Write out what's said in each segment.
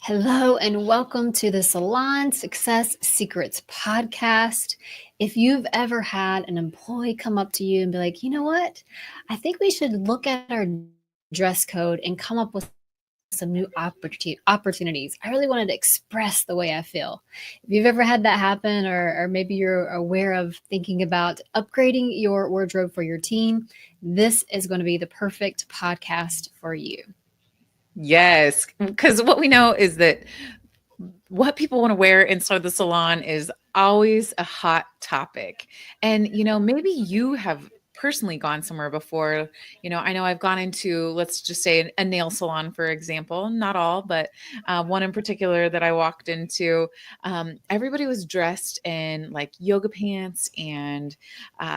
Hello, and welcome to the Salon Success Secrets podcast. If you've ever had an employee come up to you and be like, you know what? I think we should look at our dress code and come up with some new opportunities. I really wanted to express the way I feel. If you've ever had that happen, or maybe you're aware of thinking about upgrading your wardrobe for your team, this is going to be the perfect podcast for you. Yes, because what we know is that what people want to wear inside the salon is always a hot topic. And, maybe you have personally gone somewhere before. I know I've gone into, let's just say, a nail salon, for example, not all, but one in particular that I walked into. Everybody was dressed in like yoga pants and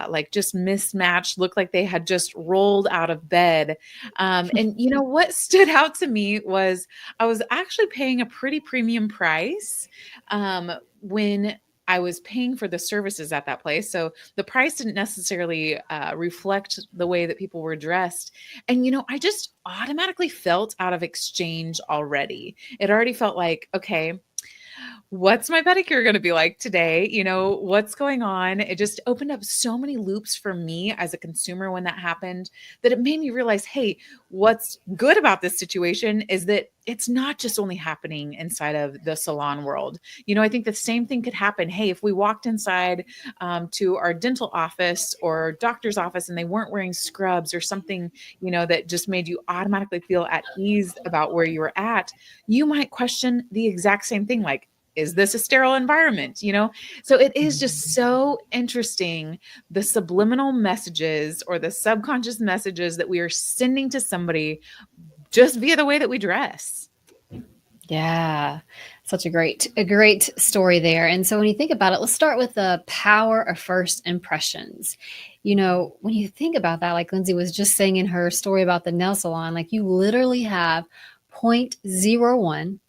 like just mismatched, looked like they had just rolled out of bed. And, what stood out to me was I was actually paying a pretty premium price when I was paying for the services at that place. So the price didn't necessarily reflect the way that people were dressed. And, I just automatically felt out of exchange already. It already felt like, okay, what's my pedicure going to be like today? What's going on? It just opened up so many loops for me as a consumer when that happened, that it made me realize, hey, what's good about this situation is that it's not just only happening inside of the salon world. I think the same thing could happen. Hey, if we walked inside to our dental office or doctor's office and they weren't wearing scrubs or something, that just made you automatically feel at ease about where you were at, you might question the exact same thing. Like, is this a sterile environment? So it is just so interesting, the subliminal messages or the subconscious messages that we are sending to somebody just via the way that we dress. Yeah, such a great story there. And so when you think about it, let's start with the power of first impressions. When you think about that, like Lindsay was just saying in her story about the nail salon, like you literally have point zero one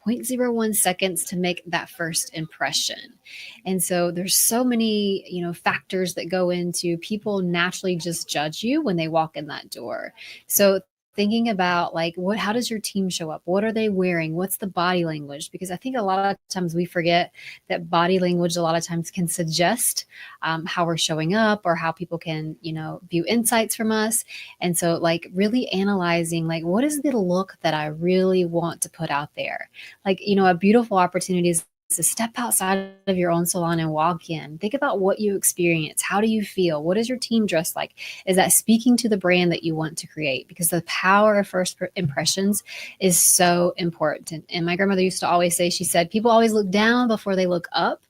seconds to make that first impression. And so there's so many, factors that go into people naturally just judge you when they walk in that door. So thinking about like how does your team show up? What are they wearing? What's the body language? Because I think a lot of times we forget that body language a lot of times can suggest how we're showing up or how people can view insights from us. And so like really analyzing like what is the look that I really want to put out there. Like a beautiful opportunity is to step outside of your own salon and walk in. Think about what you experience. How do you feel? What is your team dressed like? Is that speaking to the brand that you want to create? Because the power of first impressions is so important. And my grandmother used to always say, she said, people always look down before they look up.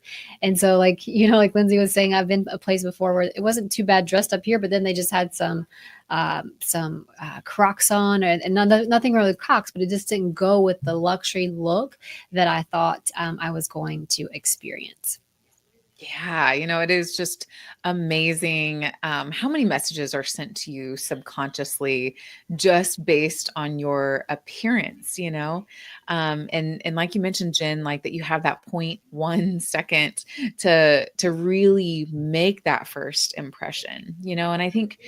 And so like, like Lindsay was saying, I've been a place before where it wasn't too bad dressed up here, but then they just had some Crocs on, and nothing really with Crocs, but it just didn't go with the luxury look that I thought I was going to experience. Yeah, it is just amazing how many messages are sent to you subconsciously just based on your appearance, and like you mentioned, Jen, like that you have that 0.1 second to really make that first impression, and I think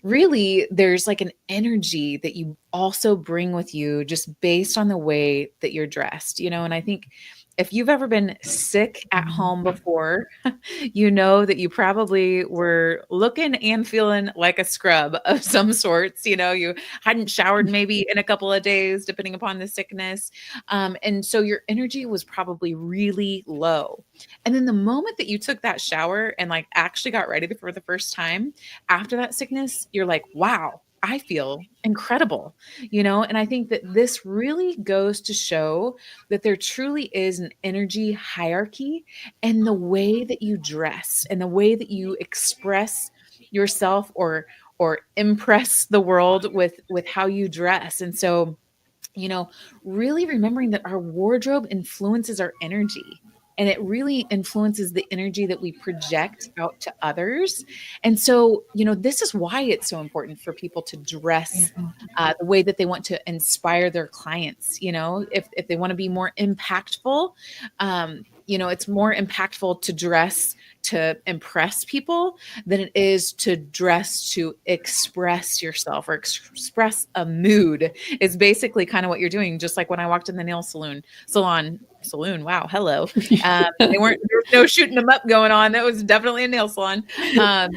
really there's like an energy that you also bring with you just based on the way that you're dressed, and I think if you've ever been sick at home before, you know that you probably were looking and feeling like a scrub of some sorts. You hadn't showered maybe in a couple of days, depending upon the sickness. And so your energy was probably really low. And then the moment that you took that shower and like actually got ready for the first time after that sickness, you're like, wow, I feel incredible, and I think that this really goes to show that there truly is an energy hierarchy in the way that you dress and the way that you express yourself or impress the world with how you dress. And so, you know, really remembering that our wardrobe influences our energy. And it really influences the energy that we project out to others. And so, this is why it's so important for people to dress the way that they want to inspire their clients. If they want to be more impactful, it's more impactful to dress to impress people than it is to dress to express yourself or express a mood, is basically kind of what you're doing. Just like when I walked in the nail salon. Wow. Hello. They weren't, there was no shooting them up going on. That was definitely a nail salon. Um,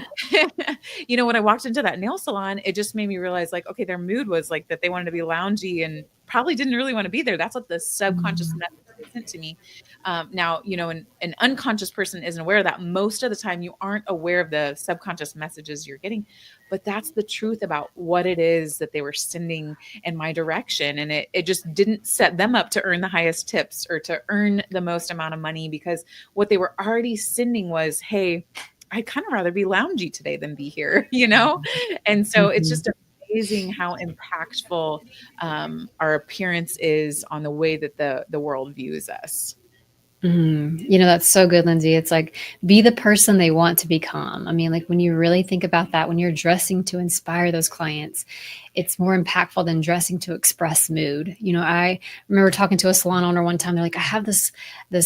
when I walked into that nail salon, it just made me realize, like, okay, their mood was like that they wanted to be loungy and probably didn't really want to be there. That's what the subconscious Mm. message they sent to me. Now, an unconscious person isn't aware of that. Most of the time, you aren't aware of the subconscious messages you're getting, but that's the truth about what it is that they were sending in my direction. And it just didn't set them up to earn the highest tips or to earn the most amount of money, because what they were already sending was, hey, I'd kind of rather be loungy today than be here, you know? And so it's Mhm. just amazing how impactful our appearance is on the way that the world views us. That's so good, Lindsay. It's like, be the person they want to become. I mean, like when you really think about that, when you're dressing to inspire those clients, it's more impactful than dressing to express mood. I remember talking to a salon owner one time. They're like, I have this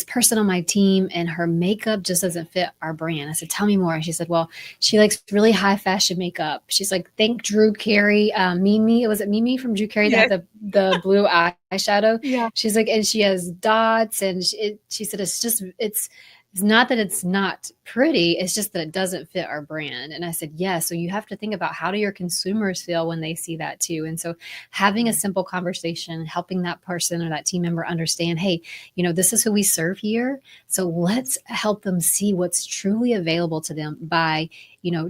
person on my team and her makeup just doesn't fit our brand. I said, tell me more. And she said, well, she likes really high fashion makeup. She's like, think Drew Carey, Mimi. Was it Mimi from Drew Carey that had Yes. the blue eyeshadow? Yeah. She's like, and she has dots, and she said it's not that it's not pretty, it's just that it doesn't fit our brand. And I said, yeah. So you have to think about, how do your consumers feel when they see that too? And so having a simple conversation, helping that person or that team member understand, hey, this is who we serve here. So let's help them see what's truly available to them by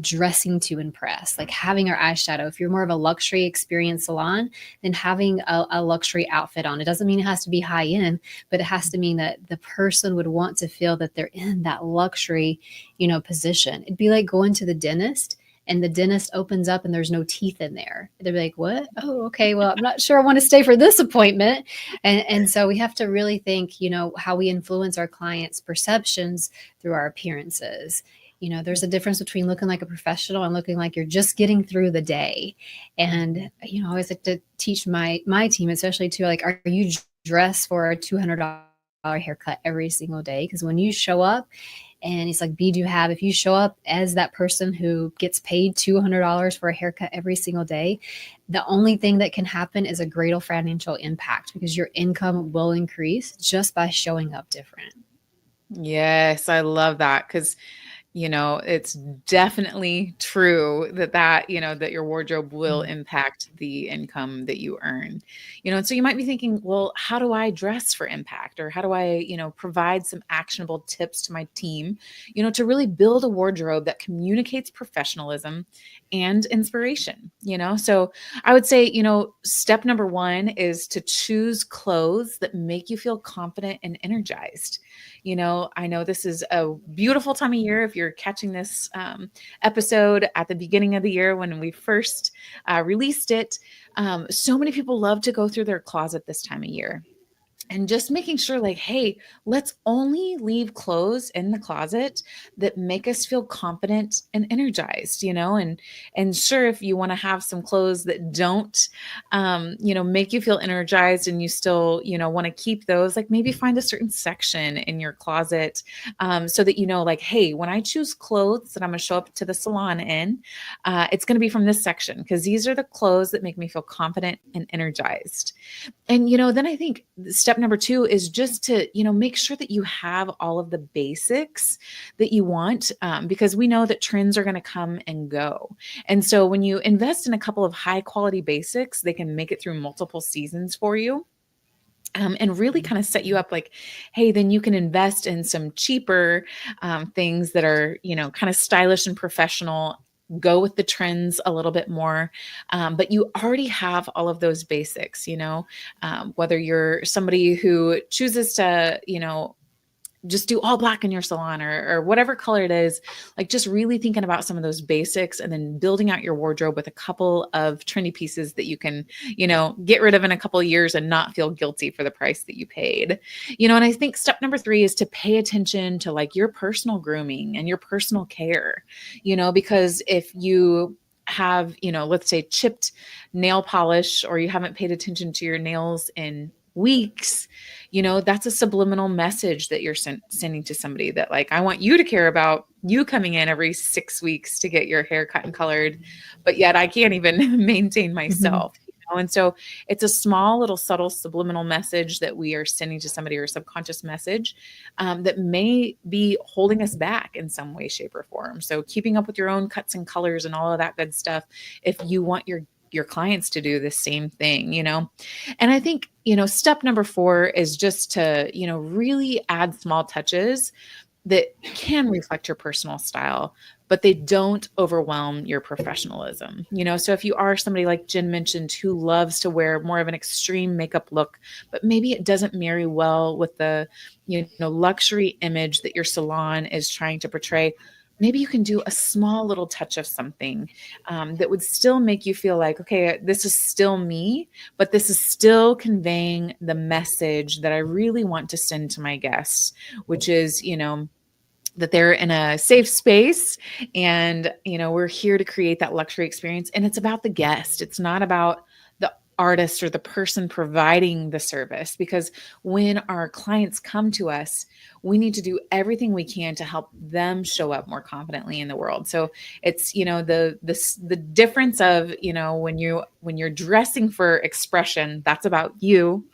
dressing to impress, like having our eyeshadow. If you're more of a luxury experience salon, then having a luxury outfit on. It doesn't mean it has to be high end, but it has to mean that the person would want to feel that they're in that luxury, position. It'd be like going to the dentist and the dentist opens up and there's no teeth in there. They'd be like, what? Oh, okay. Well, I'm not sure I want to stay for this appointment. And so we have to really think, how we influence our clients' perceptions through our appearances. There's a difference between looking like a professional and looking like you're just getting through the day. And, I always like to teach my team, especially too, like, are you dressed for a $200 haircut every single day? Because when you show up, and he's like, B, do you have, if you show up as that person who gets paid $200 for a haircut every single day, the only thing that can happen is a greater financial impact, because your income will increase just by showing up different. Yes, I love that, because it's definitely true that your wardrobe will impact the income that you earn. And so you might be thinking, well, how do I dress for impact? Or how do I, provide some actionable tips to my team, to really build a wardrobe that communicates professionalism and inspiration, So I would say, step number one is to choose clothes that make you feel confident and energized. I know this is a beautiful time of year if you're catching this episode at the beginning of the year when we first released it. So many people love to go through their closet this time of year. And just making sure, like, hey, let's only leave clothes in the closet that make us feel confident and energized, and sure, if you want to have some clothes that don't, make you feel energized and you still, want to keep those, like maybe find a certain section in your closet, so that, like, hey, when I choose clothes that I'm going to show up to the salon in, it's going to be from this section, because these are the clothes that make me feel confident and energized. And, then I think step number two is just to, make sure that you have all of the basics that you want, because we know that trends are going to come and go. And so when you invest in a couple of high quality basics, they can make it through multiple seasons for you. And really kind of set you up like, hey, then you can invest in some cheaper things that are, kind of stylish and professional, go with the trends a little bit more. But you already have all of those basics, whether you're somebody who chooses to, just do all black in your salon, or whatever color it is, like just really thinking about some of those basics and then building out your wardrobe with a couple of trendy pieces that you can, get rid of in a couple of years and not feel guilty for the price that you paid. And I think step number three is to pay attention to like your personal grooming and your personal care, because if you have, let's say chipped nail polish, or you haven't paid attention to your nails in weeks, that's a subliminal message that you're sending to somebody, that like, I want you to care about you coming in every 6 weeks to get your hair cut and colored, but yet I can't even maintain Mhm. myself. And so it's a small little subtle subliminal message that we are sending to somebody, or a subconscious message, that may be holding us back in some way, shape, or form. So keeping up with your own cuts and colors and all of that good stuff, if you want your clients to do the same thing, and I think, step number 4 is just to, really add small touches that can reflect your personal style, but they don't overwhelm your professionalism. So if you are somebody like Jen mentioned, who loves to wear more of an extreme makeup look, but maybe it doesn't marry well with the, luxury image that your salon is trying to portray, maybe you can do a small little touch of something, that would still make you feel like, okay, this is still me, but this is still conveying the message that I really want to send to my guests, which is, that they're in a safe space, and we're here to create that luxury experience, and it's about the guest. It's not about the artist or the person providing the service, because when our clients come to us, we need to do everything we can to help them show up more confidently in the world. So it's, the difference of, when you're dressing for expression, that's about you.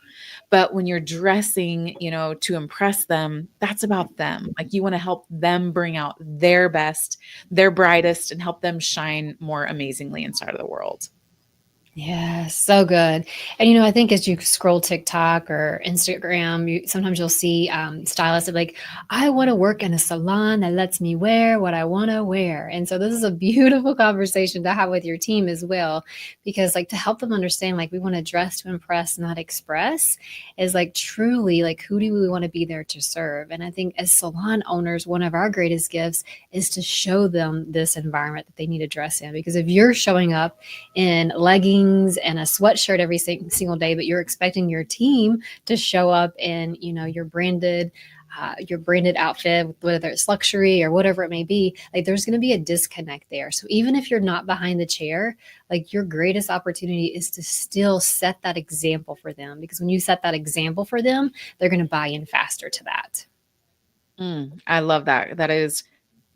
But when you're dressing, to impress them, that's about them. Like, you want to help them bring out their best, their brightest, and help them shine more amazingly inside of the world. Yeah, so good. And I think as you scroll TikTok or Instagram, sometimes you'll see stylists that are like, I want to work in a salon that lets me wear what I want to wear. And so this is a beautiful conversation to have with your team as well, because like to help them understand, like we want to dress to impress, not express, is like truly like who do we want to be there to serve? And I think as salon owners, one of our greatest gifts is to show them this environment that they need to dress in. Because if you're showing up in leggings and a sweatshirt every single day, but you're expecting your team to show up in, your branded outfit, whether it's luxury or whatever it may be, like there's going to be a disconnect there. So even if you're not behind the chair, like your greatest opportunity is to still set that example for them. Because when you set that example for them, they're going to buy in faster to that. I love that. That is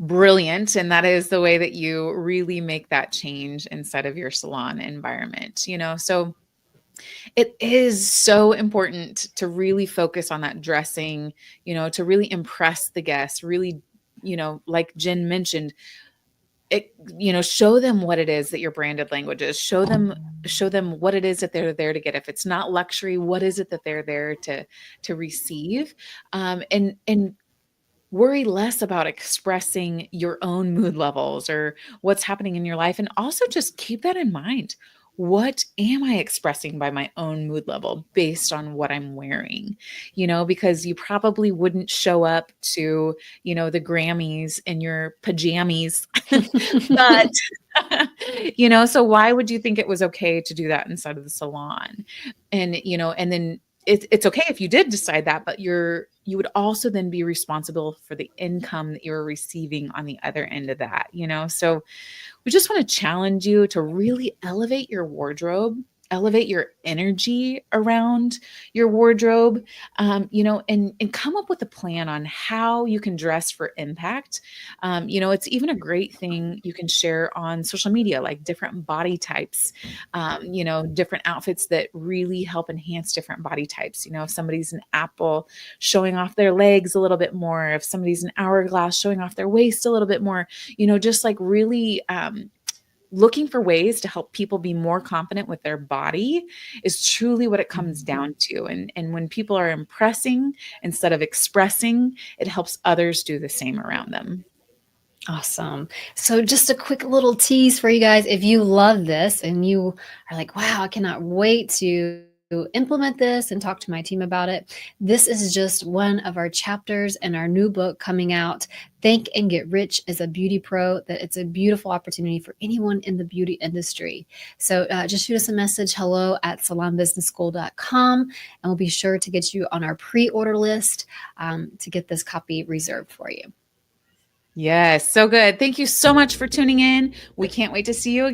brilliant. And that is the way that you really make that change inside of your salon environment, So it is so important to really focus on that dressing, to really impress the guests, really, like Jen mentioned, it, show them what it is that your branded language is. Show them what it is that they're there to get. If it's not luxury, what is it that they're there to receive? And worry less about expressing your own mood levels or what's happening in your life. And also just keep that in mind. What am I expressing by my own mood level based on what I'm wearing? Because you probably wouldn't show up to, the Grammys in your pajamas, but, so why would you think it was okay to do that inside of the salon? And then it's okay if you did decide that, but you would also then be responsible for the income that you're receiving on the other end of that. So we just want to challenge you to really elevate your wardrobe, elevate your energy around your wardrobe, and come up with a plan on how you can dress for impact. It's even a great thing you can share on social media, like different body types, different outfits that really help enhance different body types. If somebody's an apple, showing off their legs a little bit more. If somebody's an hourglass, showing off their waist a little bit more, just like really, looking for ways to help people be more confident with their body is truly what it comes down to. And when people are impressing instead of expressing, it helps others do the same around them. Awesome. So, just a quick little tease for you guys. If you love this and you are like, wow, I cannot wait to implement this and talk to my team about it, this is just one of our chapters in our new book coming out. Think and Get Rich as a Beauty Pro. That it's a beautiful opportunity for anyone in the beauty industry. So, just shoot us a message, hello@salonbusinessschool.com, and we'll be sure to get you on our pre order list to get this copy reserved for you. Yes, so good. Thank you so much for tuning in. We can't wait to see you again.